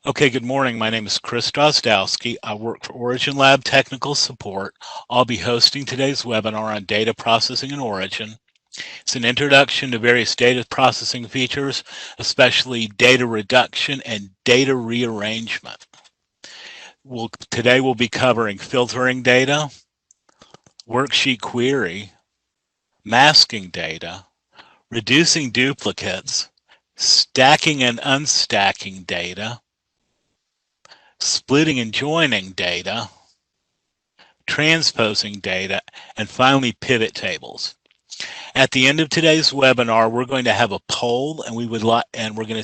Okay, good morning. My name is Chris Drozdowski. I work for OriginLab Technical Support. I'll be hosting today's webinar on data processing in Origin. It's an introduction to various data processing features, especially data reduction and data rearrangement. Today we'll be covering filtering data, Worksheet Query, masking data, reducing duplicates, stacking and unstacking data, splitting and joining data, transposing data, and finally pivot tables. At the end of today's webinar, we're going to have a poll, and we're going to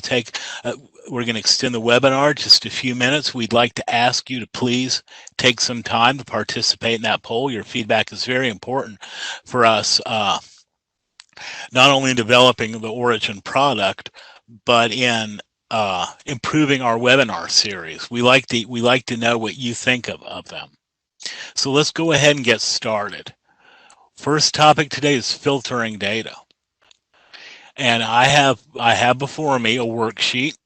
extend the webinar just a few minutes. We'd like to ask you to please take some time to participate in that poll. Your feedback is very important for us, not only in developing the Origin product, but in improving our webinar series. We like to know what you think of them. So let's go ahead and get started. First topic today is filtering data. And I have before me a worksheet.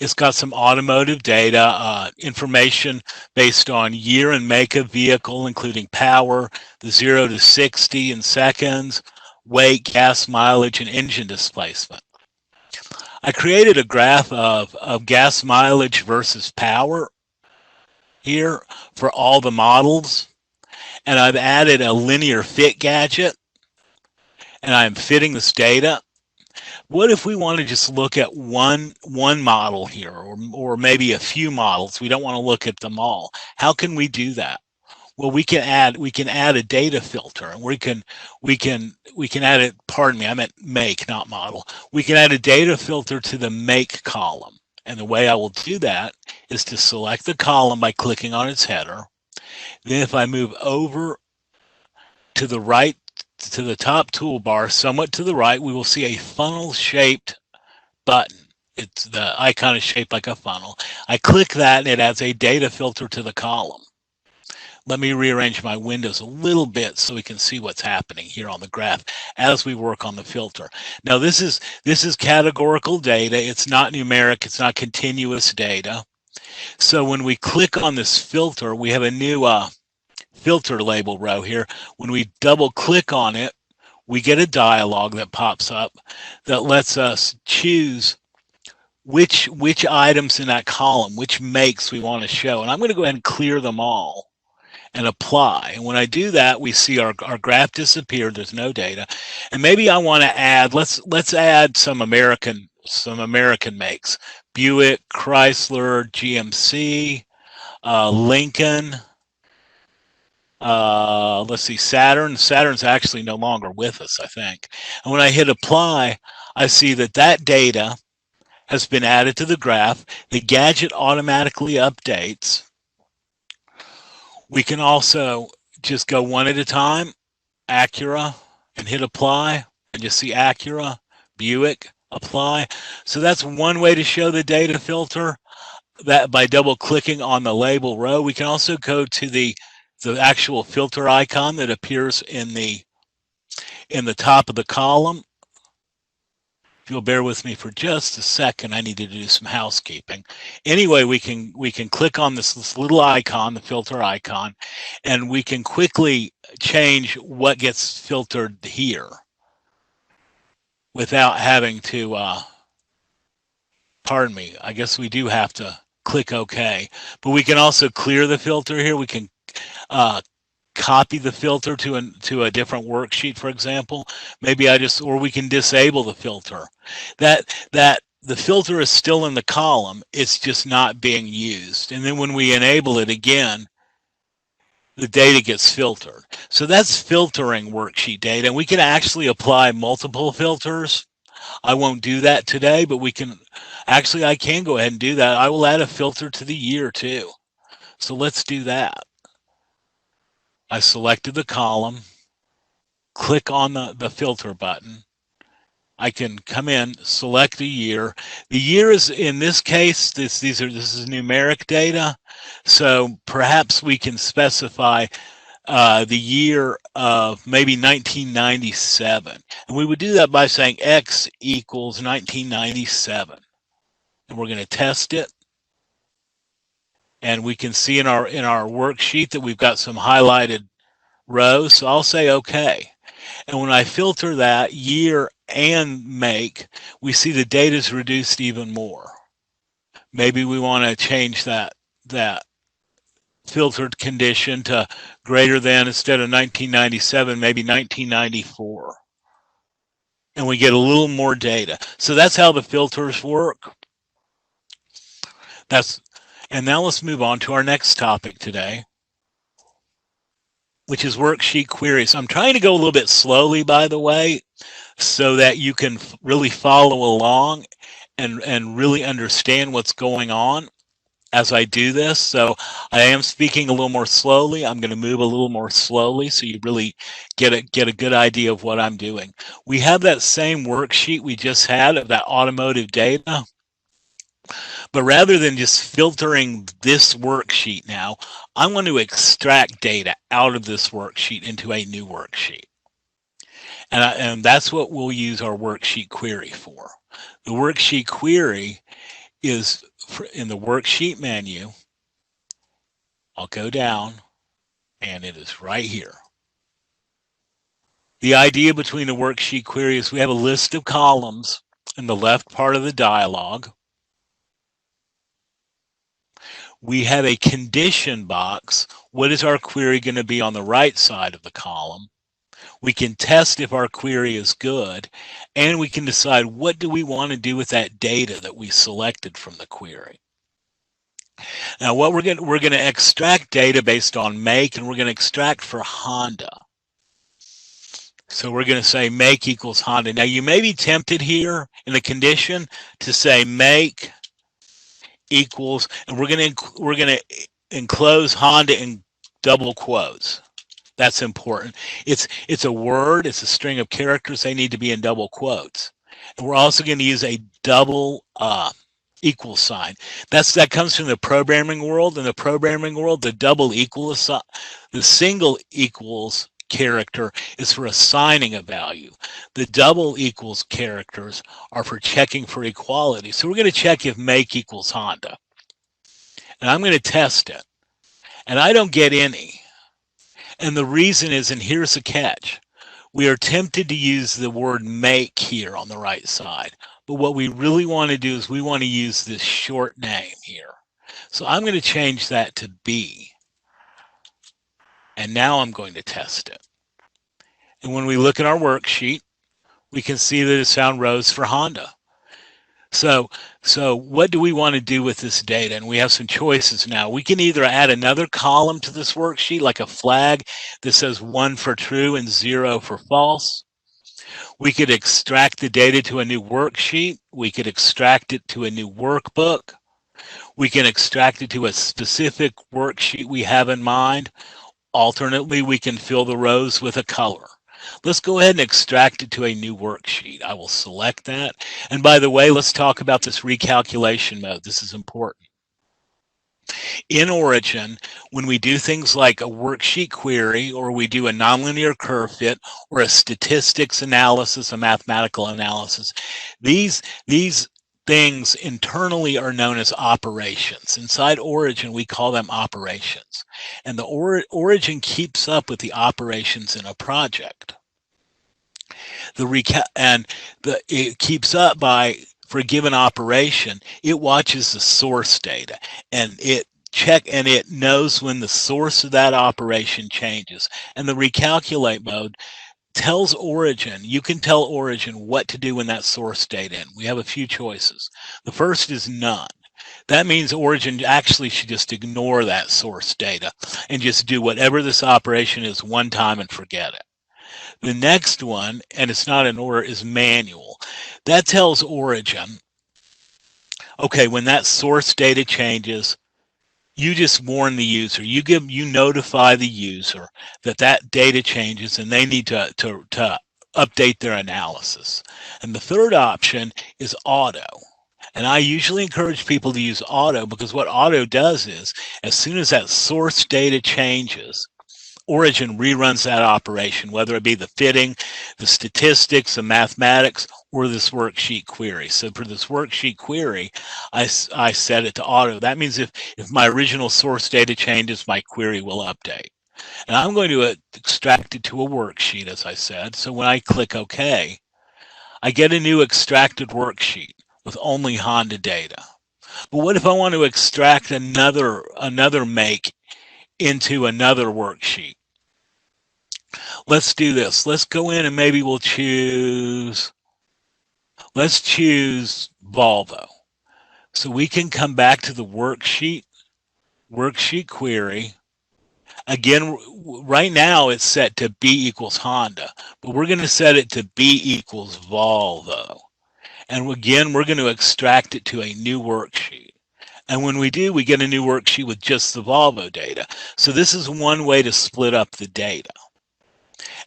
It's got some automotive data, information based on year and make of vehicle, including power, the 0 to 60 in seconds, weight, gas mileage, and engine displacement. I created a graph of gas mileage versus power here for all the models. And I've added a linear fit gadget, and I'm fitting this data. What if we want to just look at one model here, or maybe a few models? We don't want to look at them all. How can we do that? Well, we can add a data filter, and we can add it. Pardon me, I meant make, not model. We can add a data filter to the make column, and the way I will do that is to select the column by clicking on its header. Then if I move over to the right, to the top toolbar, somewhat to the right, we will see a funnel-shaped button. It's the icon is shaped like a funnel. I click that and it adds a data filter to the column. Let me rearrange my windows a little bit so we can see what's happening here on the graph as we work on the filter. Now this is categorical data. It's not numeric. It's not continuous data. So when we click on this filter, we have a new filter label row here. When we double click on it, we get a dialog that pops up that lets us choose which items in that column, which makes we want to show. And I'm going to go ahead and clear them all and apply. And when I do that, we see our graph disappear. There's no data. And maybe I want to add, let's add some American makes. Buick, Chrysler, GMC, Lincoln. Let's see, Saturn. Saturn's actually no longer with us, I think. And when I hit apply, I see that data has been added to the graph. The gadget automatically updates. We can also just go one at a time, Acura, and hit apply, and just see Acura, Buick, apply. So that's one way to show the data filter, that by double clicking on the label row. We can also go to the actual filter icon that appears in the top of the column. If you'll bear with me for just a second, I need to do some housekeeping. Anyway, we can click on this little icon, the filter icon, and we can quickly change what gets filtered here without having to, pardon me, I guess we do have to click OK. But we can also clear the filter here. We can copy the filter to a different worksheet, for example. Maybe or we can disable the filter. That the filter is still in the column, it's just not being used. And then when we enable it again, the data gets filtered. So that's filtering worksheet data. And we can actually apply multiple filters. I won't do that today, but we can actually, I can go ahead and do that. I will add a filter to the year too. So let's do that. I selected the column, click on the filter button. I can come in, select a year. The year is, in this case, this is numeric data. So perhaps we can specify the year of maybe 1997. And we would do that by saying X equals 1997. And we're going to test it. And we can see in our worksheet that we've got some highlighted rows. So I'll say OK. And when I filter that year and make, we see the data is reduced even more. Maybe we want to change that filtered condition to greater than, instead of 1997, maybe 1994. And we get a little more data. So that's how the filters work. And now let's move on to our next topic today, which is worksheet queries. I'm trying to go a little bit slowly, by the way, so that you can really follow along and really understand what's going on as I do this. So I am speaking a little more slowly. I'm going to move a little more slowly so you really get a good idea of what I'm doing. We have that same worksheet we just had of that automotive data. But rather than just filtering this worksheet now, I want to extract data out of this worksheet into a new worksheet. And that's what we'll use our worksheet query for. The worksheet query is in the worksheet menu. I'll go down, and it is right here. The idea between the worksheet query is we have a list of columns in the left part of the dialog. We have a condition box. What is our query going to be on the right side of the column? We can test if our query is good, and we can decide what do we want to do with that data that we selected from the query. Now, what we're going to extract data based on make, and we're going to extract for Honda. So we're going to say make equals Honda. Now, you may be tempted here in the condition to say make equals, and we're going to enclose Honda in double quotes. That's important. It's a word. It's a string of characters. They need to be in double quotes. And we're also going to use a double equal sign. That comes from the programming world. In the programming world, the double equal sign, the single equals character is for assigning a value. The double equals characters are for checking for equality. So we're going to check if make equals Honda. And I'm going to test it. And I don't get any. And the reason is, and here's the catch, we are tempted to use the word make here on the right side. But what we really want to do is we want to use this short name here. So I'm going to change that to B. And now I'm going to test it. And when we look at our worksheet, we can see that it's found rows for Honda. So what do we want to do with this data? And we have some choices now. We can either add another column to this worksheet, like a flag that says 1 for true and 0 for false. We could extract the data to a new worksheet. We could extract it to a new workbook. We can extract it to a specific worksheet we have in mind. Alternately, we can fill the rows with a color. Let's go ahead and extract it to a new worksheet. I will select that. And by the way, let's talk about this recalculation mode. This is important. In Origin, when we do things like a worksheet query, or we do a nonlinear curve fit, or a statistics analysis, a mathematical analysis, these things internally are known as operations. Inside Origin, we call them operations. And the Origin keeps up with the operations in a project. It keeps up by, for a given operation, it watches the source data, and it knows when the source of that operation changes. And the recalculate mode tells Origin, you can tell Origin what to do when that source data in. We have a few choices. The first is none. That means Origin actually should just ignore that source data and just do whatever this operation is one time and forget it. The next one, and it's not in order, is manual. That tells Origin, okay, when that source data changes, you just warn the user. You notify the user that data changes, and they need to update their analysis. And the third option is auto. And I usually encourage people to use auto, because what auto does is, as soon as that source data changes, Origin reruns that operation, whether it be the fitting, the statistics, the mathematics, or this worksheet query. So for this worksheet query, I set it to auto. That means if my original source data changes, my query will update. And I'm going to extract it to a worksheet, as I said. So when I click OK, I get a new extracted worksheet with only Honda data. But what if I want to extract another make into another worksheet? Let's do this. Let's go in and maybe we'll choose, let's choose Volvo. So we can come back to the worksheet query. Again, right now it's set to B equals Honda, but we're going to set it to B equals Volvo. And again, we're going to extract it to a new worksheet. And when we do, we get a new worksheet with just the Volvo data. So this is one way to split up the data.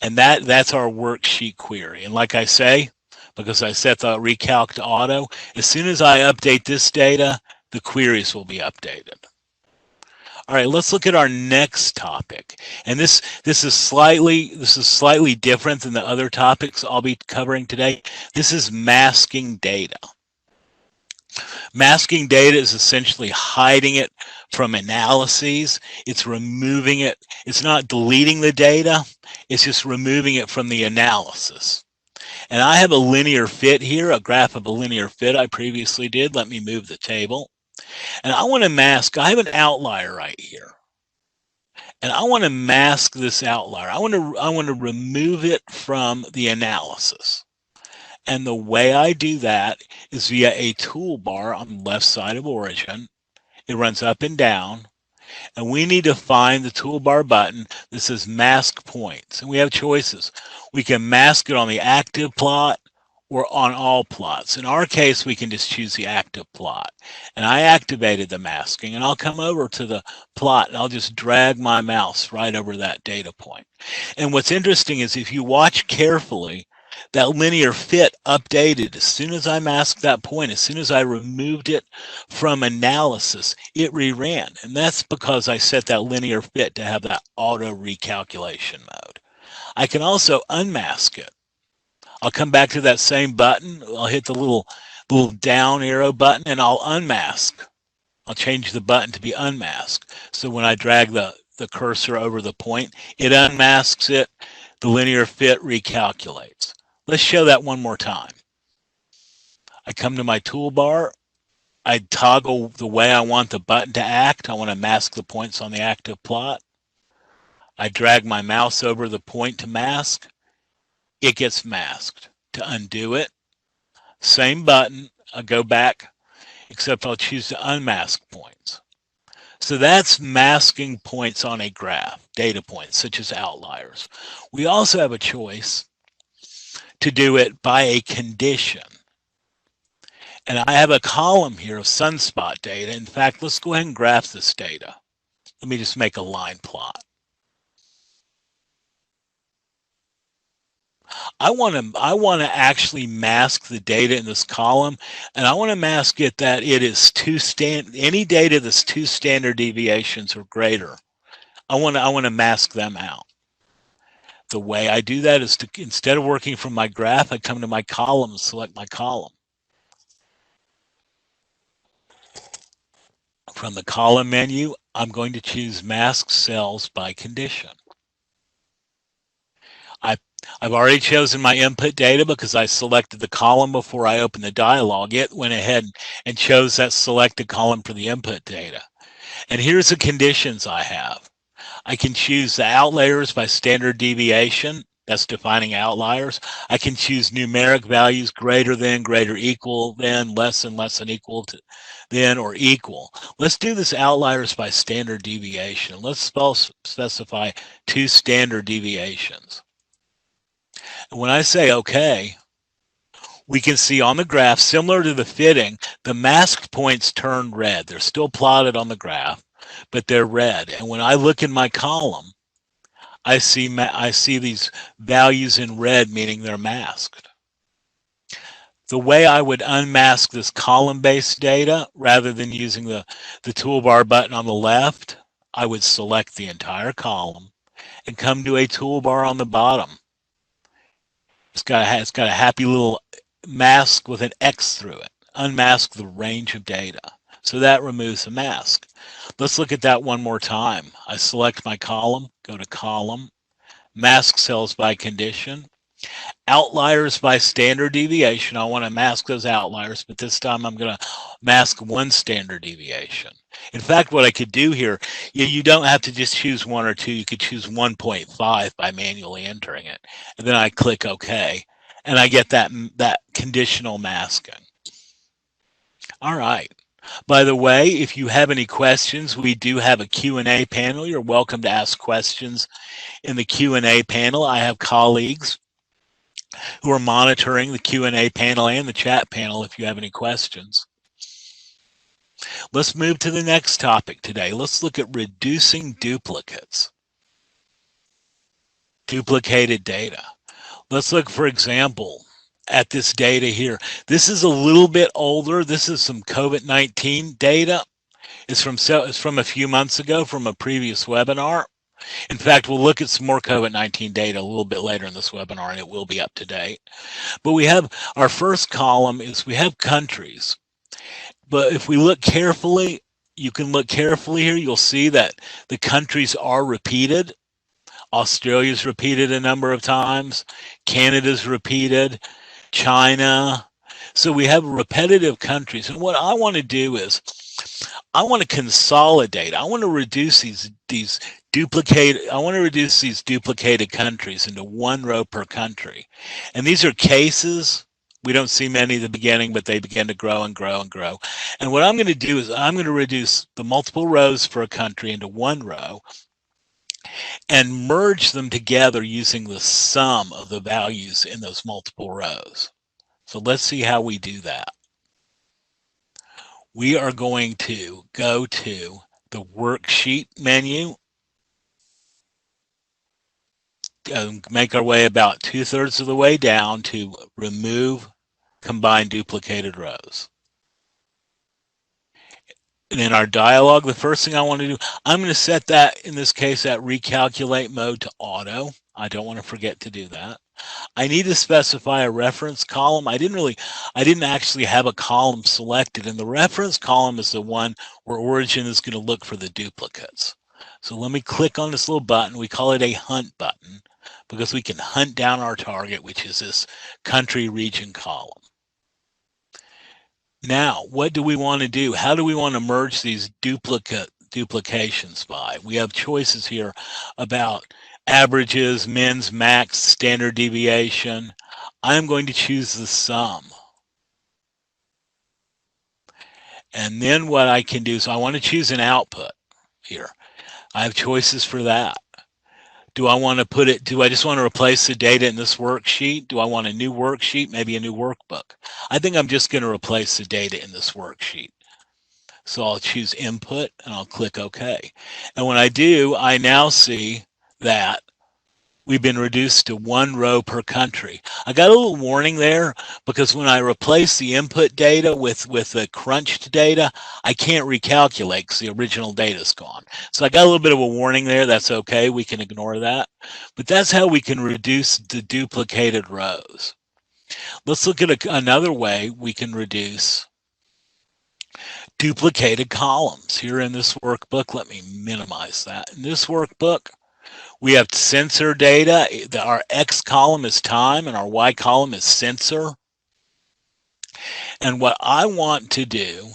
And that's our worksheet query. And like I say, because I set the recalc to auto, as soon as I update this data, the queries will be updated. All right, let's look at our next topic. And this is slightly different than the other topics I'll be covering today. This is masking data. Masking data is essentially hiding it from analyses. It's removing it. It's not deleting the data. It's just removing it from the analysis. And I have a linear fit here, a graph of a linear fit I previously did. Let me move the table. And I want to mask, I have an outlier right here. And I want to mask this outlier. I want to remove it from the analysis. And the way I do that is via a toolbar on the left side of Origin. It runs up and down. And we need to find the toolbar button that says mask points. And we have choices. We can mask it on the active plot or on all plots. In our case, we can just choose the active plot. And I activated the masking, and I'll come over to the plot and I'll just drag my mouse right over that data point. And what's interesting is if you watch carefully, that linear fit updated as soon as I masked that point, as soon as I removed it from analysis, it reran. And that's because I set that linear fit to have that auto recalculation mode. I can also unmask it. I'll come back to that same button. I'll hit the little down arrow button and I'll unmask. I'll change the button to be unmasked. So when I drag the cursor over the point, it unmasks it. The linear fit recalculates. Let's show that one more time. I come to my toolbar. I toggle the way I want the button to act. I want to mask the points on the active plot. I drag my mouse over the point to mask. It gets masked. To undo it, same button. I'll go back, except I'll choose to unmask points. So that's masking points on a graph, data points such as outliers. We also have a choice to do it by a condition. And I have a column here of sunspot data. In fact, let's go ahead and graph this data. Let me just make a line plot. I want to actually mask the data in this column, and I want to mask it that it is any data that's 2 standard deviations or greater. I want to mask them out. The way I do that is to, instead of working from my graph, I come to my column and select my column. From the column menu, I'm going to choose mask cells by condition. I've already chosen my input data because I selected the column before I opened the dialog. It went ahead and chose that selected column for the input data. And here's the conditions I have. I can choose the outliers by standard deviation. That's defining outliers. I can choose numeric values greater than, greater equal than, less than equal to than, or equal. Let's do this outliers by standard deviation. Let's specify 2 standard deviations. And when I say OK, we can see on the graph, similar to the fitting, the masked points turn red. They're still plotted on the graph, but they're red. And when I look in my column, I see these values in red, meaning they're masked. The way I would unmask this column-based data, rather than using the toolbar button on the left, I would select the entire column and come to a toolbar on the bottom. It's got a happy little mask with an X through it. Unmask the range of data. So that removes the mask. Let's look at that one more time. I select my column, go to column, mask cells by condition, outliers by standard deviation. I want to mask those outliers, but this time I'm going to mask one standard deviation. In fact, what I could do here, you don't have to just choose one or two. You could choose 1.5 by manually entering it. And then I click OK, and I get that conditional masking. All right. By the way, if you have any questions, we do have a Q&A panel. You're welcome to ask questions in the Q&A panel. I have colleagues who are monitoring the Q&A panel and the chat panel if you have any questions. Let's move to the next topic today. Let's look at reducing duplicates. Duplicated data. Let's look, for example, at this data here. This is a little bit older. This is some COVID-19 data. It's from a few months ago from a previous webinar. In fact, we'll look at some more COVID-19 data a little bit later in this webinar, and it will be up to date. But we have our first column is we have countries. But if we look carefully, you can look carefully here, you'll see that the countries are repeated. Australia's repeated a number of times. Canada's repeated. China. So we have repetitive countries. And what I want to do is I want to consolidate. I want to reduce these duplicated countries into one row per country. And these are cases. We don't see many at the beginning, but they begin to grow and grow and grow. And what I'm going to do is I'm going to reduce the multiple rows for a country into one row and merge them together using the sum of the values in those multiple rows. So let's see how we do that. We are going to go to the Worksheet menu, make our way about 2/3 of the way down to remove combine duplicated rows. And in our dialog, the first thing I want to do, I'm going to set that, in this case, at recalculate mode to auto. I don't want to forget to do that. I need to specify a reference column. I didn't actually have a column selected, and the reference column is the one where Origin is going to look for the duplicates. So let me click on this little button. We call it a hunt button because we can hunt down our target, which is this country region column. Now, what do we want to do? How do we want to merge these duplications by? We have choices here about averages, mins, max, standard deviation. I'm going to choose the sum. And then what I can do is I want to choose an output here. I have choices for that. Do I want to put it, do I just want to replace the data in this worksheet? Do I want a new worksheet, maybe a new workbook? I think I'm just going to replace the data in this worksheet. So I'll choose input and I'll click OK. And when I do, I now see that we've been reduced to one row per country. I got a little warning there because when I replace the input data with the crunched data, I can't recalculate because the original data is gone. So I got a little bit of a warning there. That's okay. We can ignore that. But that's how we can reduce the duplicated rows. Let's look at another way we can reduce duplicated columns. Here in this workbook, let me minimize that. In this workbook, we have sensor data. Our X column is time and our Y column is sensor. And what I want to do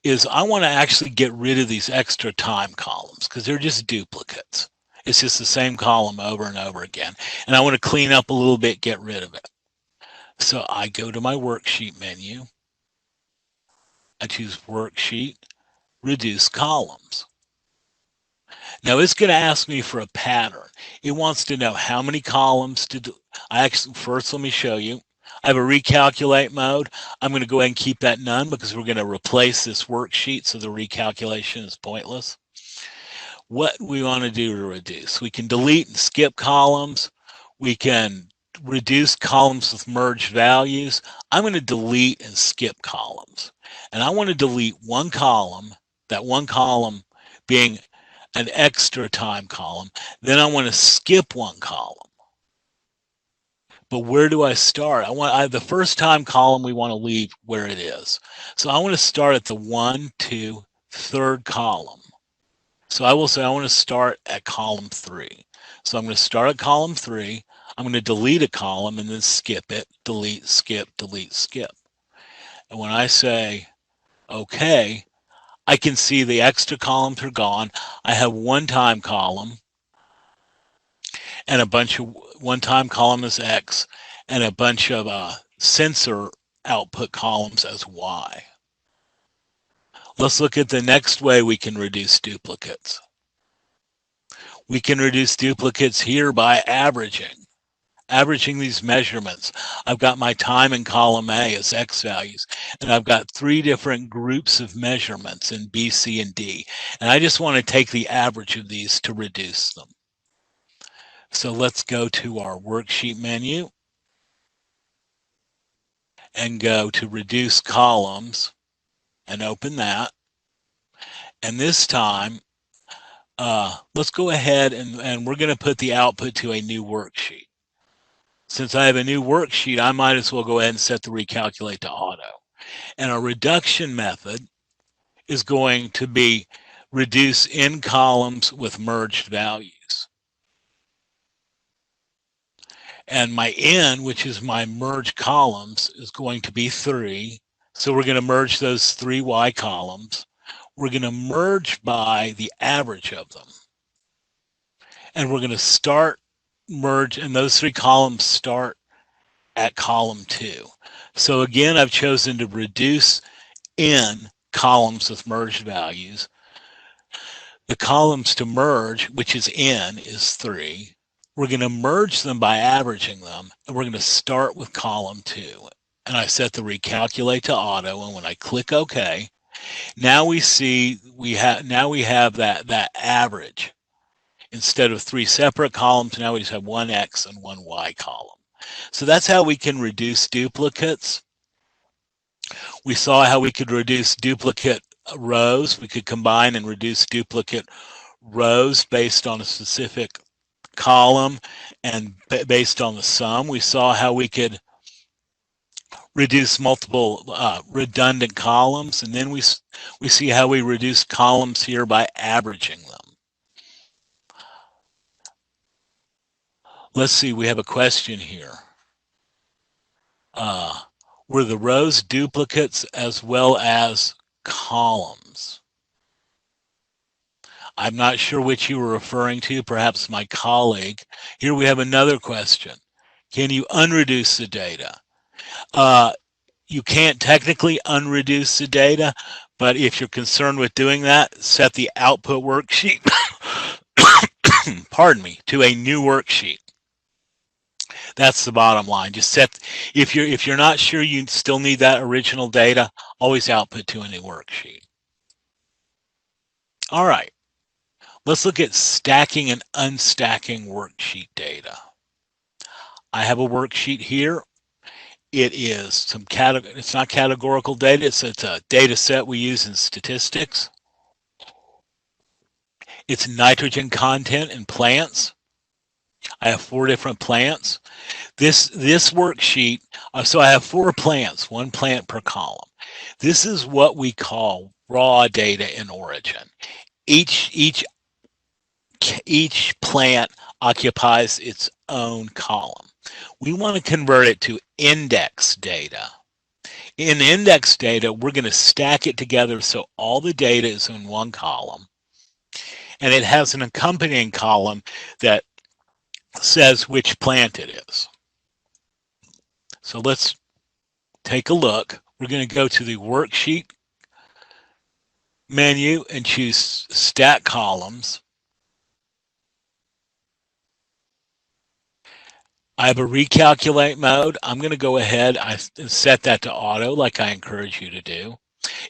is I want to actually get rid of these extra time columns because they're just duplicates. It's just the same column over and over again. And I want to clean up a little bit, get rid of it. So I go to my worksheet menu. I choose worksheet, reduce columns. Now it's going to ask me for a pattern. It wants to know how many columns to do. First, let me show you. I have a recalculate mode. I'm going to go ahead and keep that none because we're going to replace this worksheet so the recalculation is pointless. What we want to do to reduce. We can delete and skip columns. We can reduce columns with merged values. I'm going to delete and skip columns. And I want to delete one column, that one column being an extra time column. Then I want to skip one column. But where do I start? The first time column we want to leave where it is. So I want to start at the 1, 2, third column. So I will say I want to start at column 3. So I'm going to start at column 3. I'm going to delete a column and then skip it, delete, skip, delete, skip. And when I say OK, I can see the extra columns are gone. I have one time column and a bunch of one time column as X and a bunch of sensor output columns as Y. Let's look at the next way we can reduce duplicates. We can reduce duplicates here by averaging these measurements. I've got my time in column A as X values, and I've got 3 different groups of measurements in B, C, and D. And I just want to take the average of these to reduce them. So let's go to our worksheet menu and go to reduce columns and open that. And this time, let's go ahead and we're going to put the output to a new worksheet. Since I have a new worksheet, I might as well go ahead and set the recalculate to auto. And our reduction method is going to be reduce in columns with merged values. And my n, which is my merged columns, is going to be 3. So we're going to merge those 3 Y columns. We're going to merge by the average of them. And we're going to start merge, and those 3 columns start at column 2. So again, I've chosen to reduce in columns with merged values. The columns to merge, which is n, is 3. We're going to merge them by averaging them, and we're going to start with column 2. And I set the recalculate to auto, and when I click OK, now we see we have that average. Instead of 3 separate columns, now we just have 1 X and 1 Y column. So that's how we can reduce duplicates. We saw how we could reduce duplicate rows. We could combine and reduce duplicate rows based on a specific column and based on the sum. We saw how we could reduce multiple redundant columns, and then we see how we reduce columns here by averaging them. Let's see, we have a question here. Were the rows duplicates as well as columns? I'm not sure which you were referring to, perhaps my colleague. Here we have another question. Can you unreduce the data? You can't technically unreduce the data, but if you're concerned with doing that, set the output worksheet, pardon me, to a new worksheet. That's the bottom line. Just set, if you're not sure you still need that original data, always output to a new worksheet. All right, let's look at stacking and unstacking worksheet data. I have a worksheet here. It is some it's not categorical data, it's a data set we use in statistics. It's nitrogen content in plants. I have 4 different plants. This worksheet, so I have 4 plants, 1 plant per column. This is what we call raw data in Origin. Each plant occupies its own column. We want to convert it to index data. In index data, we're going to stack it together so all the data is in one column. And it has an accompanying column that says which plant it is. So let's take a look. We're going to go to the worksheet menu and choose stack columns. I have a recalculate mode. I'm going to go ahead and set that to auto like I encourage you to do.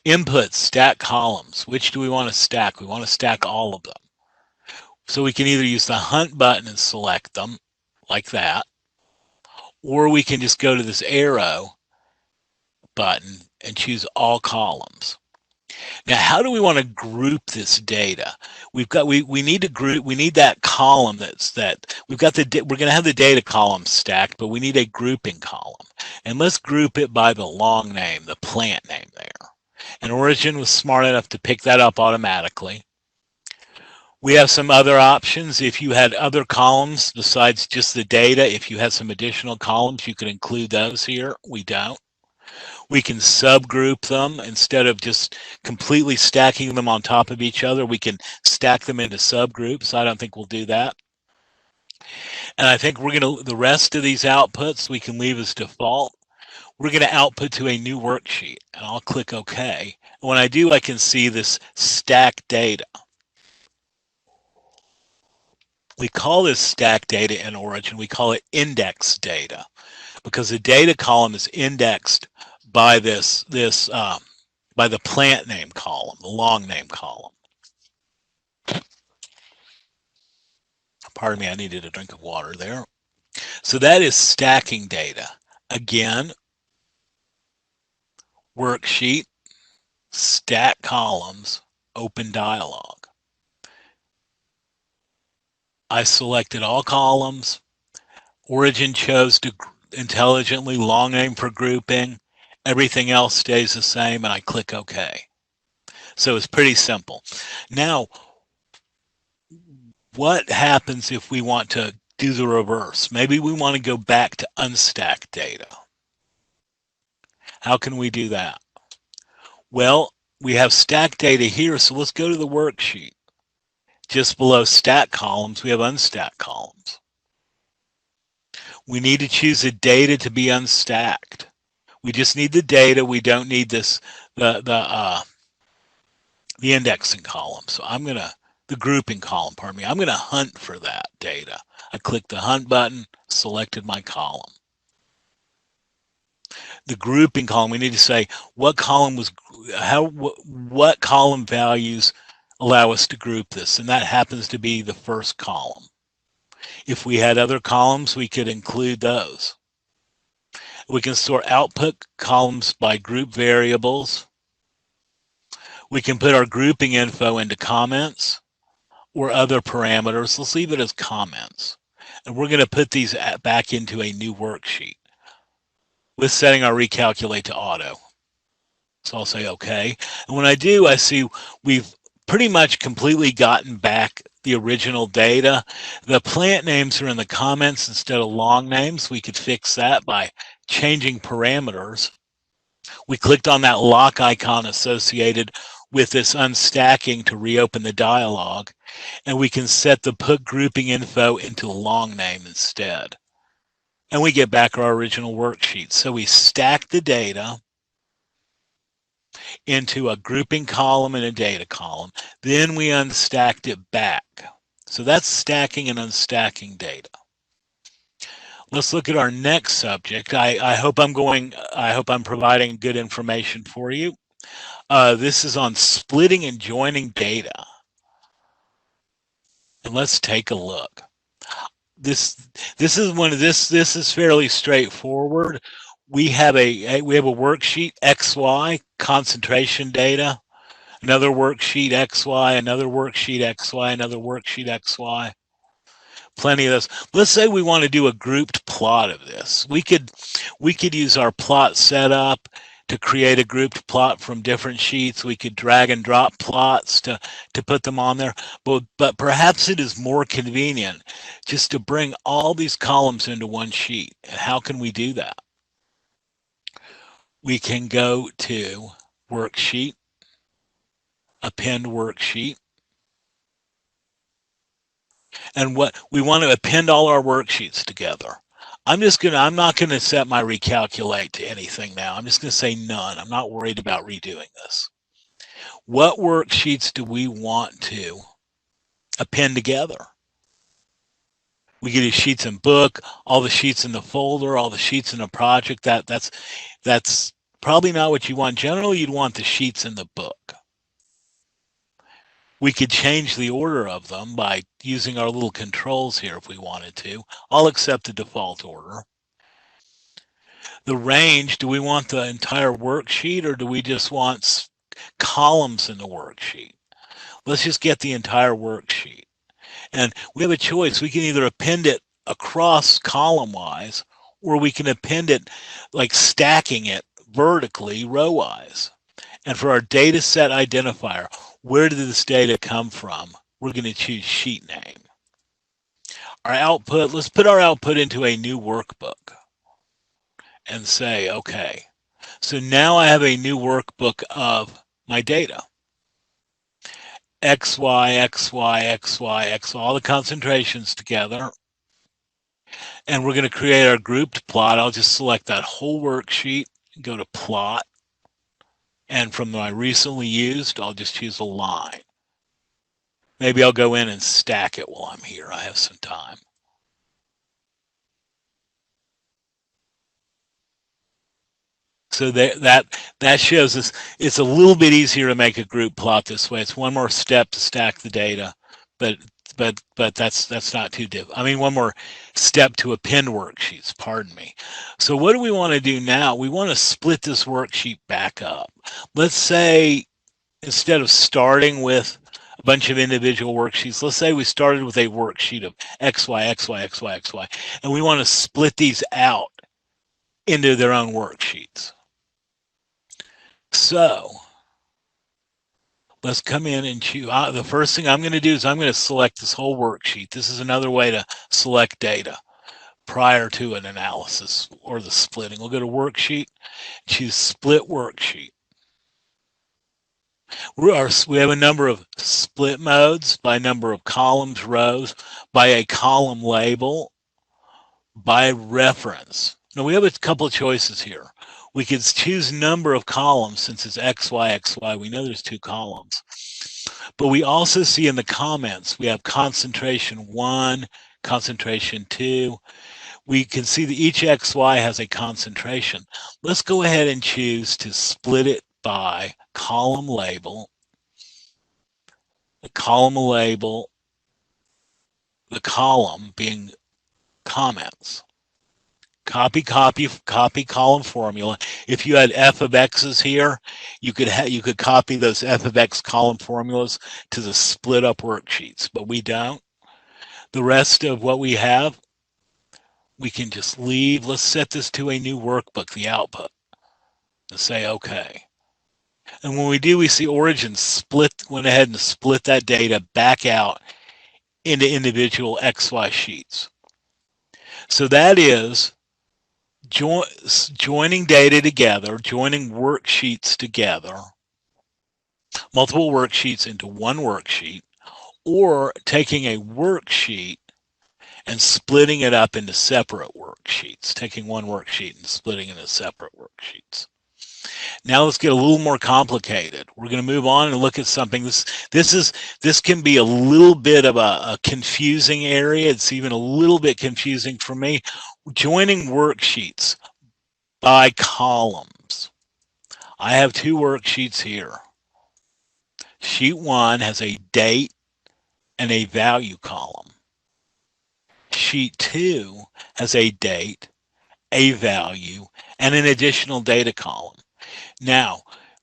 Input, stack columns. Which do we want to stack? We want to stack all of them. So we can either use the hunt button and select them like that, or we can just go to this arrow button and choose all columns. Now, how do we want to group this data? We need to group, we need that column we've got we're going to have the data column stacked, but we need a grouping column. And let's group it by the long name, the plant name there. And Origin was smart enough to pick that up automatically. We have some other options. If you had other columns besides just the data, if you had some additional columns, you could include those here. We don't. We can subgroup them instead of just completely stacking them on top of each other. We can stack them into subgroups. I don't think we'll do that. And I think the rest of these outputs we can leave as default. We're going to output to a new worksheet, and I'll click OK. And when I do, I can see this stack data. We call this stack data in Origin. We call it index data because the data column is indexed by by the plant name column, the long name column. Pardon me, I needed a drink of water there. So that is stacking data. Again, worksheet, stack columns, open dialog. I selected all columns. Origin chose to intelligently long name for grouping. Everything else stays the same, and I click OK. So it's pretty simple. Now, what happens if we want to do the reverse? Maybe we want to go back to unstacked data. How can we do that? Well, we have stacked data here, so let's go to the worksheet. Just below stack columns, we have unstacked columns. We need to choose the data to be unstacked. We just need the data. We don't need the indexing column. So the grouping column, pardon me. I'm going to hunt for that data. I clicked the hunt button, selected my column. The grouping column, we need to say what column what column values allow us to group this, and that happens to be the first column. If we had other columns, we could include those. We can sort output columns by group variables. We can put our grouping info into comments or other parameters. Let's leave it as comments. And we're going to put these back into a new worksheet with setting our recalculate to auto. So I'll say OK. And when I do, I see we've pretty much completely gotten back the original data. The plant names are in the comments instead of long names. We could fix that by changing parameters. We clicked on that lock icon associated with this unstacking to reopen the dialog, and we can set the put grouping info into long name instead. And we get back our original worksheet. So we stack the data into a grouping column and a data column. Then we unstacked it back. So that's stacking and unstacking data. Let's look at our next subject. I hope I'm providing good information for you. This is on splitting and joining data. And let's take a look. This is fairly straightforward. We have a worksheet XY, concentration data, another worksheet XY, another worksheet XY, another worksheet XY. Plenty of those. Let's say we want to do a grouped plot of this. We could use our plot setup to create a grouped plot from different sheets. We could drag and drop plots to put them on there. But perhaps it is more convenient just to bring all these columns into one sheet. And how can we do that? We can go to Worksheet, Append Worksheet. And what we want to append all our worksheets together. I'm not going to set my recalculate to anything now. I'm just going to say none. I'm not worried about redoing this. What worksheets do we want to append together? We get the sheets in book, all the sheets in the folder, all the sheets in the project. That's probably not what you want. Generally, you'd want the sheets in the book. We could change the order of them by using our little controls here if we wanted to. I'll accept the default order. The range, do we want the entire worksheet or do we just want columns in the worksheet. Let's just get the entire worksheet. And we have a choice. We can either append it across column-wise, or we can append it like stacking it vertically row-wise. And for our data set identifier, where did this data come from? We're going to choose sheet name. Our output, let's put our output into a new workbook and say, okay, so now I have a new workbook of my data. X, Y, X, Y, X, Y, X, all the concentrations together. And we're going to create our grouped plot. I'll just select that whole worksheet, go to plot. And from my recently used, I'll just choose a line. Maybe I'll go in and stack it while I'm here. I have some time. So that shows us it's a little bit easier to make a group plot this way. It's one more step to stack the data, but that's not too difficult. I mean, one more step to append worksheets, pardon me. So what do we want to do now? We want to split this worksheet back up. Let's say instead of starting with a bunch of individual worksheets, let's say we started with a worksheet of X, Y, X, Y, X, Y, X, Y, and we want to split these out into their own worksheets. So let's come in and choose. The first thing I'm going to do is I'm going to select this whole worksheet. This is another way to select data prior to an analysis or the splitting. We'll go to worksheet, choose split worksheet. We have a number of split modes by number of columns, rows, by a column label, by reference. Now we have a couple of choices here. We could choose number of columns since it's X, Y, X, Y. We know there's 2 columns. But we also see in the comments, we have concentration 1, concentration 2. We can see that each XY has a concentration. Let's go ahead and choose to split it by column label. The column label, the column being comments. Copy column formula. If you had f of x's here, you could copy those f of x column formulas to the split up worksheets, but we don't. The rest of what we have, we can just leave. Let's set this to a new workbook, the output, and say okay. And when we do, we see Origin went ahead and split that data back out into individual XY sheets. So that is joining data together, joining worksheets together, multiple worksheets into one worksheet, or taking a worksheet and splitting it up into separate worksheets, taking one worksheet and splitting it into separate worksheets. Now let's get a little more complicated. We're going to move on and look at something. This can be a little bit of a confusing area. It's even a little bit confusing for me. Joining worksheets by columns. I have 2 worksheets here. Sheet 1 has a date and a value column. Sheet 2 has a date, a value, and an additional data column. Now,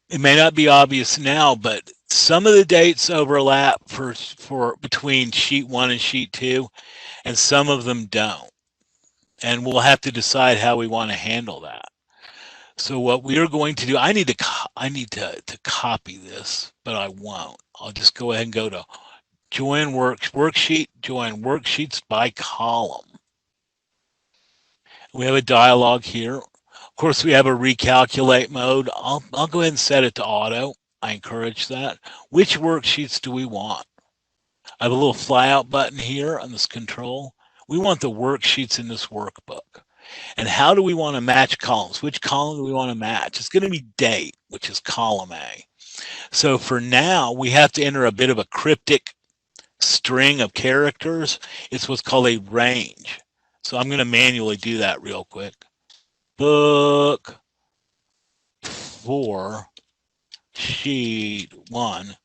it may not be obvious now, but some of the dates overlap for between sheet 1 and sheet 2, and some of them don't. And we'll have to decide how we want to handle that. So what we are going to do, I need to copy this, but I won't. I'll just go ahead and go to join worksheet, join worksheets by column. We have a dialog here. Of course, we have a recalculate mode. I'll go ahead and set it to auto. I encourage that. Which worksheets do we want? I have a little flyout button here on this control. We want the worksheets in this workbook. And how do we want to match columns? Which column do we want to match? It's going to be date, which is column A. So for now, we have to enter a bit of a cryptic string of characters. It's what's called a range. So I'm going to manually do that real quick. Book for sheet 1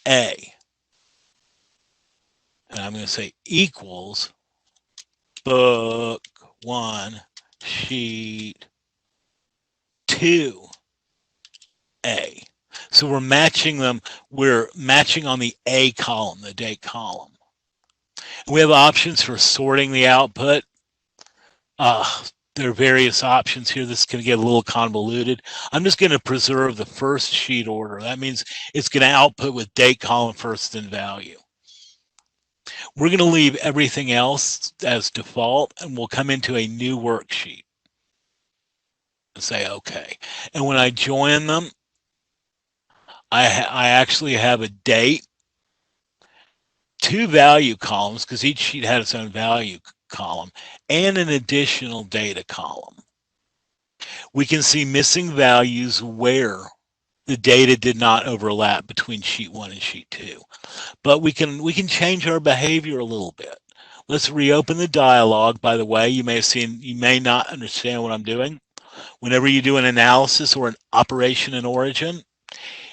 A. And I'm going to say equals book 1 sheet 2 So we're matching them. We're matching on the A column, the date column. We have options for sorting the output. There are various options here. This is going to get a little convoluted. I'm just going to preserve the first sheet order. That means it's going to output with date column first, then value. We're going to leave everything else as default, and we'll come into a new worksheet and say OK. And when I join them, I actually have a date, two value columns, because each sheet had its own value column, and an additional data column. We can see missing values where the data did not overlap between sheet 1 and sheet 2. But we can change our behavior a little bit. Let's reopen the dialog. By the way, you may not understand what I'm doing. Whenever you do an analysis or an operation in Origin,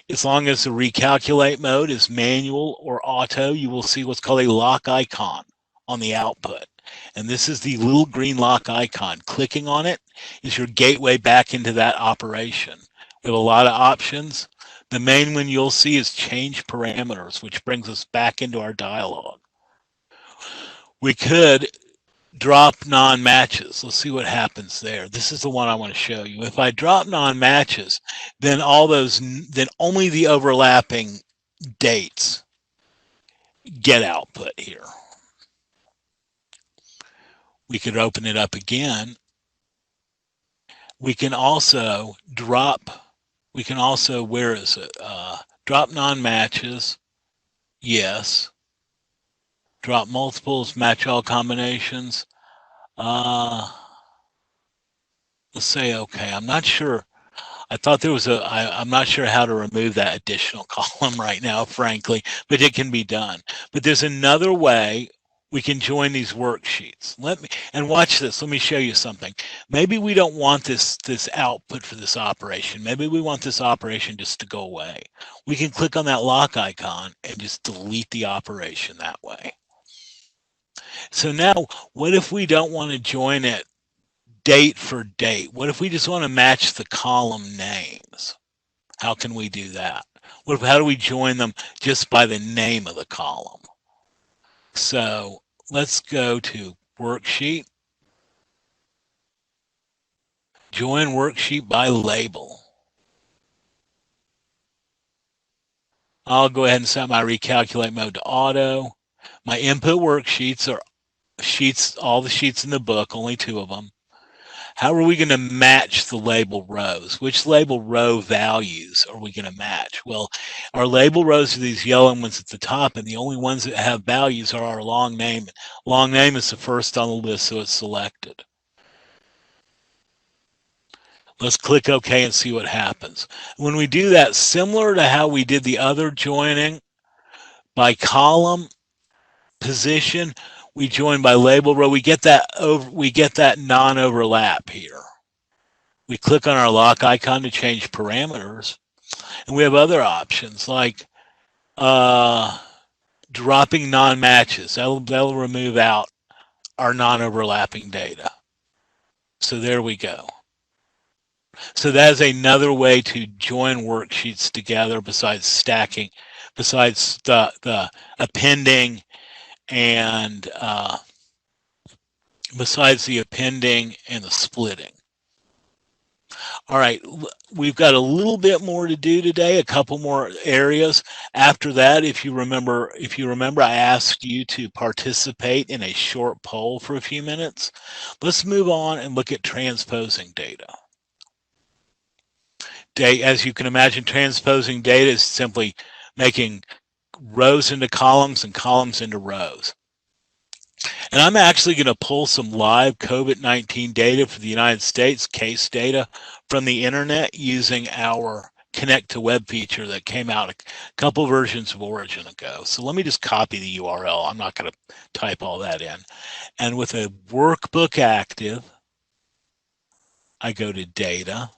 as long as the recalculate mode is manual or auto, you will see what's called a lock icon on the output. And this is the little green lock icon. Clicking on it is your gateway back into that operation. We have a lot of options. The main one you'll see is change parameters, which brings us back into our dialog. We could drop non-matches. Let's see what happens there. This is the one I want to show you. If I drop non-matches, then only the overlapping dates get output here. We could open it up again. We can also where is it? Drop non-matches. Yes. Drop multiples, match all combinations. Let's say okay. I'm not sure. I thought there was I'm not sure how to remove that additional column right now, frankly, but it can be done. But there's another way we can join these worksheets. And watch this. Let me show you something. Maybe we don't want this output for this operation. Maybe we want this operation just to go away. We can click on that lock icon and just delete the operation that way. So now, what if we don't want to join it date for date? What if we just want to match the column names? How can we do that? How do we join them just by the name of the column? So let's go to Worksheet. Join worksheet by label. I'll go ahead and set my recalculate mode to auto. My input worksheets are all the sheets in the book, only 2 of them. How are we going to match the label rows? Which label row values are we going to match? Well, our label rows are these yellow ones at the top, and the only ones that have values are our long name. Long name is the first on the list, so it's selected. Let's click OK and see what happens. When we do that, similar to how we did the other joining by column position, we join by label row. We get that non-overlap here. We click on our lock icon to change parameters, and we have other options like dropping non-matches. That'll remove out our non-overlapping data. So there we go. So that is another way to join worksheets together besides stacking, besides the appending and besides the appending and the splitting. All right, we've got a little bit more to do today, a couple more areas. After that, if you remember, I asked you to participate in a short poll for a few minutes. Let's move on and look at transposing data. As you can imagine, transposing data is simply making rows into columns and columns into rows. And I'm actually going to pull some live COVID-19 data for the United States, case data from the internet using our Connect to Web feature that came out a couple versions of Origin ago. So let me just copy the URL. I'm not going to type all that in. And with a workbook active, I go to Data,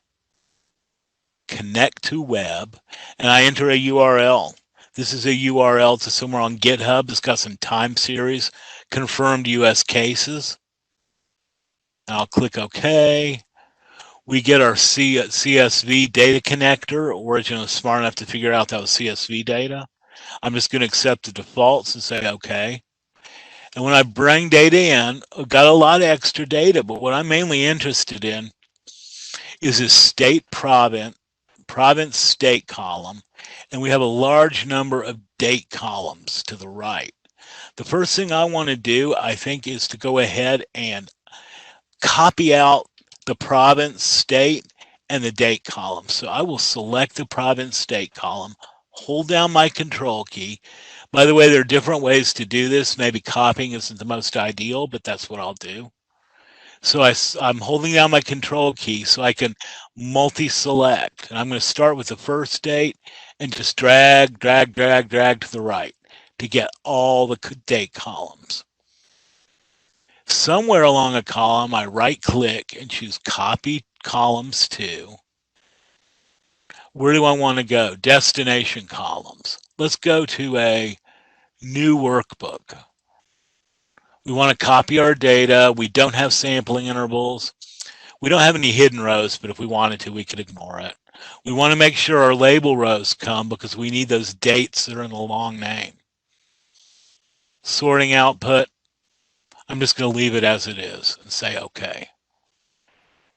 Connect to Web, and I enter a URL. This is a URL to somewhere on GitHub. It's got some time series, confirmed US cases. I'll click OK. We get our CSV data connector. Origin was smart enough to figure out that was CSV data. I'm just going to accept the defaults and say OK. And when I bring data in, I've got a lot of extra data, but what I'm mainly interested in is this state province state column, and we have a large number of date columns to the right. The first thing I want to do, I think, is to go ahead and copy out the province, state, and the date column. So I will select the province state column, hold down my control key. By the way, there are different ways to do this. Maybe copying isn't the most ideal, but that's what I'll do. So I'm holding down my control key so I can multi-select. And I'm going to start with the first date and just drag to the right to get all the date columns. Somewhere along a column, I right-click and choose Copy Columns to. Where do I want to go? Destination columns. Let's go to a new workbook. We want to copy our data. We don't have sampling intervals. We don't have any hidden rows, but if we wanted to, we could ignore it. We want to make sure our label rows come because we need those dates that are in the long name. Sorting output. I'm just going to leave it as it is and say OK.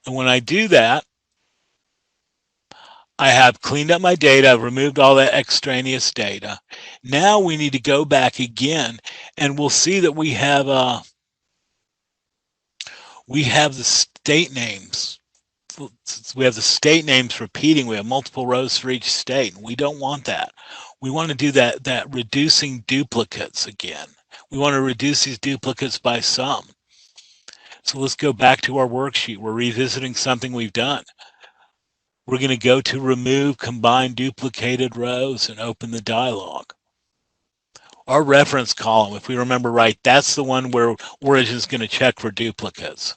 And when I do that, I have cleaned up my data, I've removed all that extraneous data. Now we need to go back again, and we'll see that we have the state names. We have the state names repeating. We have multiple rows for each state, and we don't want that. We want to do that reducing duplicates again. We want to reduce these duplicates by some. So let's go back to our worksheet. We're revisiting something we've done. We're going to go to Remove Combine Duplicated Rows and open the dialog. Our reference column, if we remember right, that's the one where Origin is going to check for duplicates.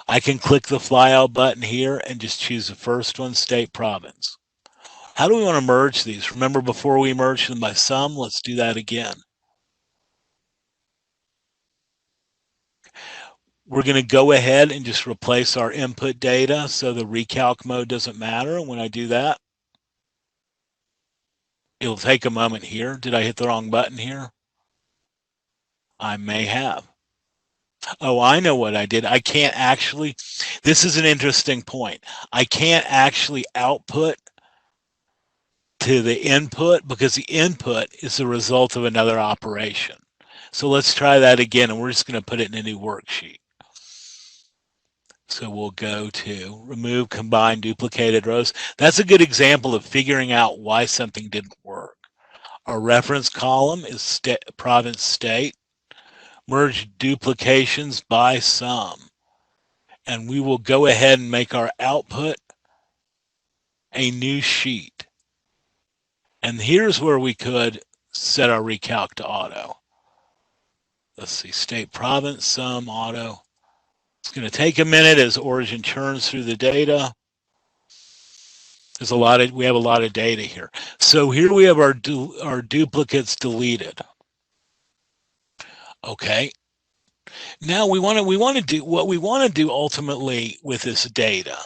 I can click the flyout button here and just choose the first one, state province. How do we want to merge these? Remember before we merged them by sum? Let's do that again. We're going to go ahead and just replace our input data so the recalc mode doesn't matter. And when I do that, it'll take a moment here. Did I hit the wrong button here? I may have. Oh, I know what I did. I can't actually, this is an interesting point. I can't actually output to the input because the input is the result of another operation. So let's try that again, and we're just going to put it in a new worksheet. So we'll go to Remove Combine Duplicated Rows. That's a good example of figuring out why something didn't work. Our reference column is province state. Merge duplications by sum. And we will go ahead and make our output a new sheet. And here's where we could set our recalc to auto. Let's see, state province sum auto. It's going to take a minute as Origin churns through the data. We have a lot of data here. So here we have our duplicates deleted. Okay. Now we want to do what we want to do ultimately with this data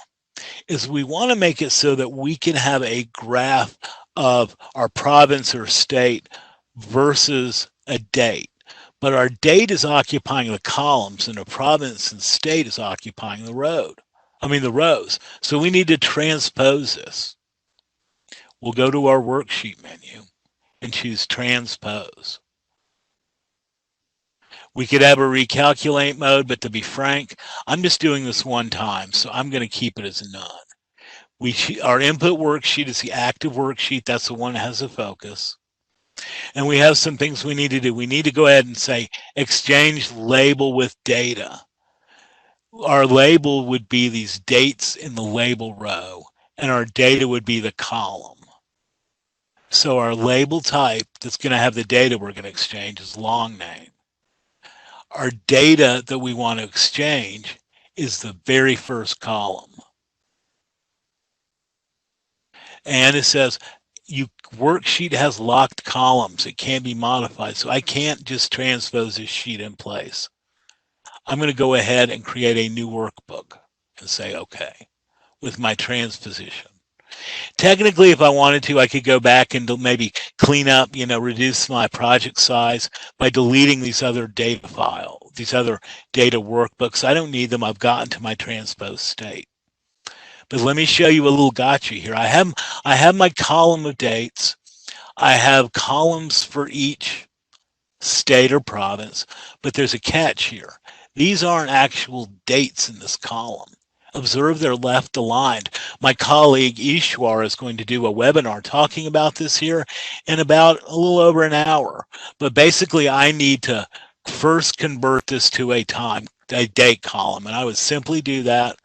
is we want to make it so that we can have a graph of our province or state versus a date. But our date is occupying the columns and the province and state is occupying the rows. So we need to transpose this. We'll go to our worksheet menu and choose transpose. We could have a recalculate mode, but to be frank, I'm just doing this one time, so I'm going to keep it as none. Our input worksheet is the active worksheet. That's the one that has a focus. And we have some things we need to do. We need to go ahead and say exchange label with data. Our label would be these dates in the label row, and our data would be the column. So our label type that's going to have the data we're going to exchange is long name. Our data that we want to exchange is the very first column. And it says, worksheet has locked columns. It can't be modified. So I can't just transpose this sheet in place. I'm going to go ahead and create a new workbook and say, OK. with my transposition. Technically, if I wanted to, I could go back and maybe clean up, reduce my project size by deleting these other data files, these other data workbooks. I don't need them. I've gotten to my transpose state. But let me show you a little gotcha here. I have my column of dates. I have columns for each state or province, but there's a catch here. These aren't actual dates in this column. Observe they're left aligned. My colleague Ishwar is going to do a webinar talking about this here in about a little over an hour. But basically, I need to first convert this to a date column, and I would simply do that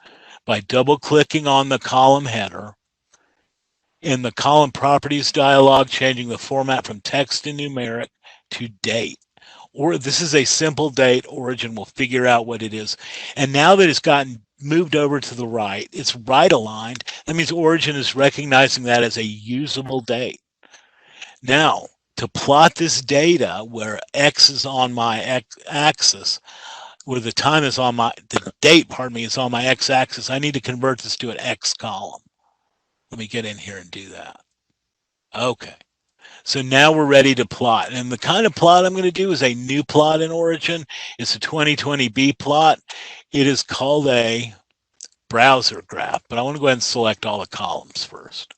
by double-clicking on the column header. In the column properties dialog, changing the format from text and numeric to date. Or this is a simple date. Origin will figure out what it is. And now that it's gotten moved over to the right, it's right aligned. That means Origin is recognizing that as a usable date. Now, to plot this data where X is on my axis, where the time is on the date, is on my X axis, I need to convert this to an X column. Let me get in here and do that. Okay. So now we're ready to plot. And the kind of plot I'm going to do is a new plot in Origin. It's a 2020B plot. It is called a browser graph, but I want to go ahead and select all the columns first.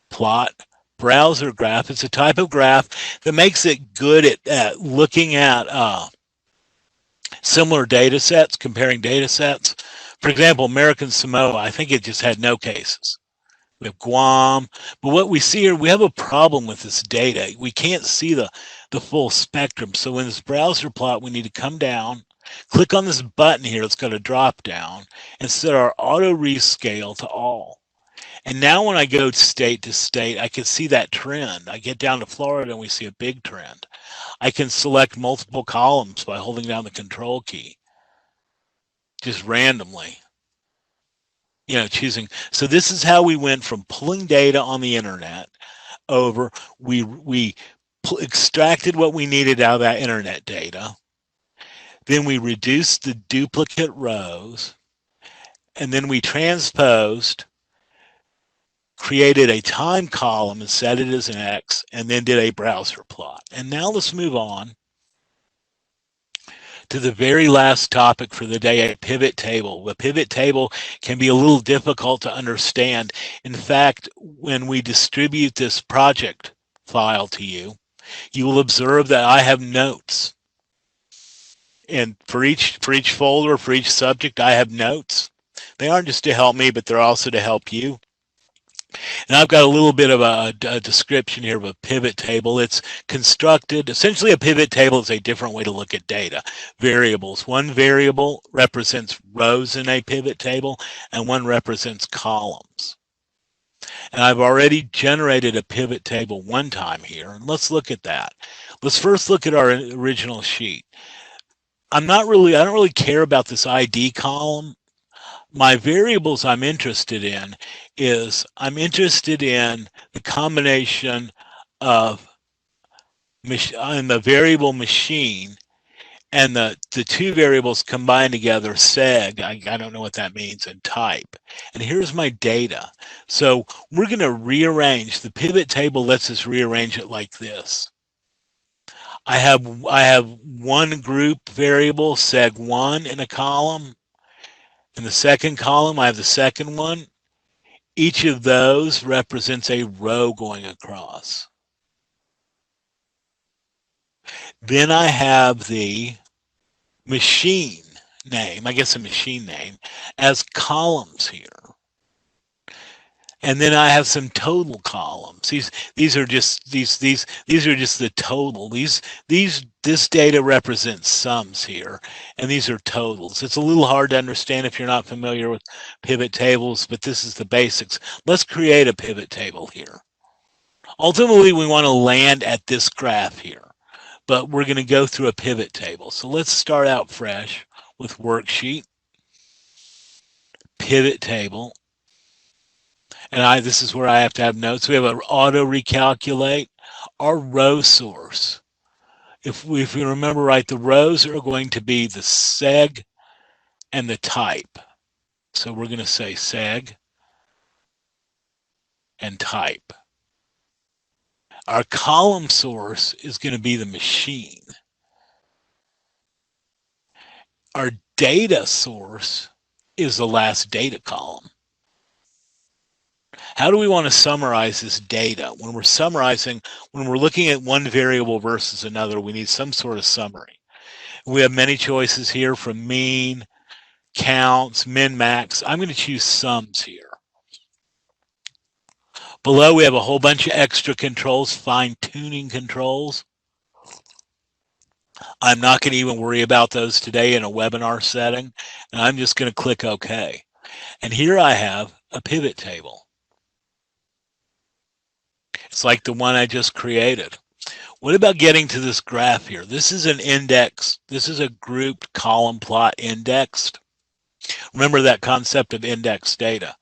Plot, browser graph. It's a type of graph that makes it good at looking at similar data sets, comparing data sets. For example, American Samoa, I think it just had no cases. We have Guam, but what we see here, we have a problem with this data. We can't see the full spectrum. So in this browser plot, we need to come down, click on this button here that's got a drop down, and set our auto rescale to all. And now when I go state to state, I can see that trend. I get down to Florida and we see a big trend. I can select multiple columns by holding down the control key, just randomly. Choosing. So this is how we went from pulling data on the internet over. We extracted what we needed out of that internet data. Then we reduced the duplicate rows. And then we transposed, created a time column and set it as an X, and then did a browser plot. And now let's move on to the very last topic for the day, a pivot table. The pivot table can be a little difficult to understand. In fact, when we distribute this project file to you, you will observe that I have notes. And for each folder, for each subject, I have notes. They aren't just to help me, but they're also to help you. And I've got a little bit of a description here of a pivot table. It's constructed, essentially a pivot table is a different way to look at data. Variables. One variable represents rows in a pivot table, and one represents columns. And I've already generated a pivot table one time here, and let's look at that. Let's first look at our original sheet. I don't really care about this ID column. My variables I'm interested in the combination of in the variable machine and the two variables combined together, seg, I don't know what that means, and type. And here's my data. So we're going to rearrange. The pivot table lets us rearrange it like this. I have one group variable, seg1, in a column. In the second column, I have the second one. Each of those represents a row going across. Then I have the machine name, I guess a machine name, as columns here. And then I have some total columns. These are just the total. This data represents sums here, and these are totals. It's a little hard to understand if you're not familiar with pivot tables, but this is the basics. Let's create a pivot table here. Ultimately, we want to land at this graph here, but we're going to go through a pivot table. So let's start out fresh with Worksheet, pivot table. And this is where I have to have notes. We have an auto recalculate. Our row source, if we remember right, the rows are going to be the seg and the type. So we're going to say seg and type. Our column source is going to be the machine. Our data source is the last data column. How do we want to summarize this data? When we're summarizing, when we're looking at one variable versus another, we need some sort of summary. We have many choices here from mean, counts, min, max. I'm going to choose sums here. Below, we have a whole bunch of extra controls, fine-tuning controls. I'm not going to even worry about those today in a webinar setting, and I'm just going to click OK. And here I have a pivot table. It's like the one I just created. What about getting to this graph here? This is an index. This is a grouped column plot indexed. Remember that concept of index data.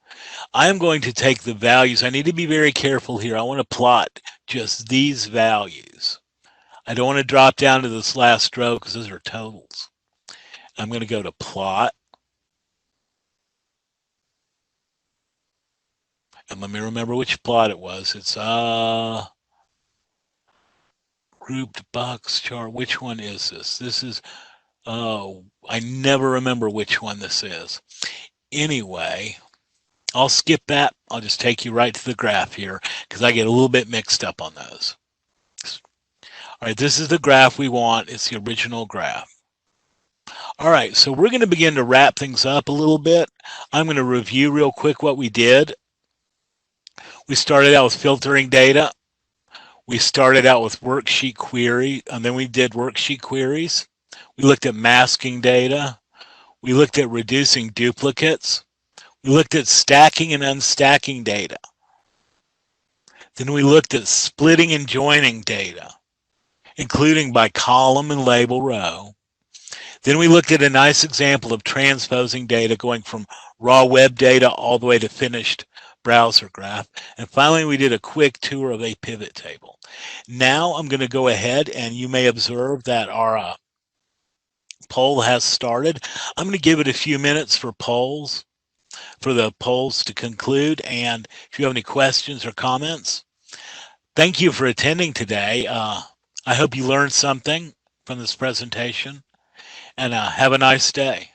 I am going to take the values. I need to be very careful here. I want to plot just these values. I don't want to drop down to this last row because those are totals. I'm going to go to plot. And let me remember which plot it was. It's grouped box chart. Which one is this? This is, oh, I never remember which one this is. Anyway, I'll skip that. I'll just take you right to the graph here because I get a little bit mixed up on those. All right, this is the graph we want. It's the original graph. All right, so we're going to begin to wrap things up a little bit. I'm going to review real quick what we did. We started out with filtering data. We started out with Worksheet Query, and then we did Worksheet Queries. We looked at masking data. We looked at reducing duplicates. We looked at stacking and unstacking data. Then we looked at splitting and joining data, including by column and label row. Then we looked at a nice example of transposing data, going from raw web data all the way to finished browser graph. And finally, we did a quick tour of a pivot table. Now I'm going to go ahead, and you may observe that our poll has started. I'm going to give it a few minutes for the polls to conclude. And if you have any questions or comments, thank you for attending today. I hope you learned something from this presentation, and have a nice day.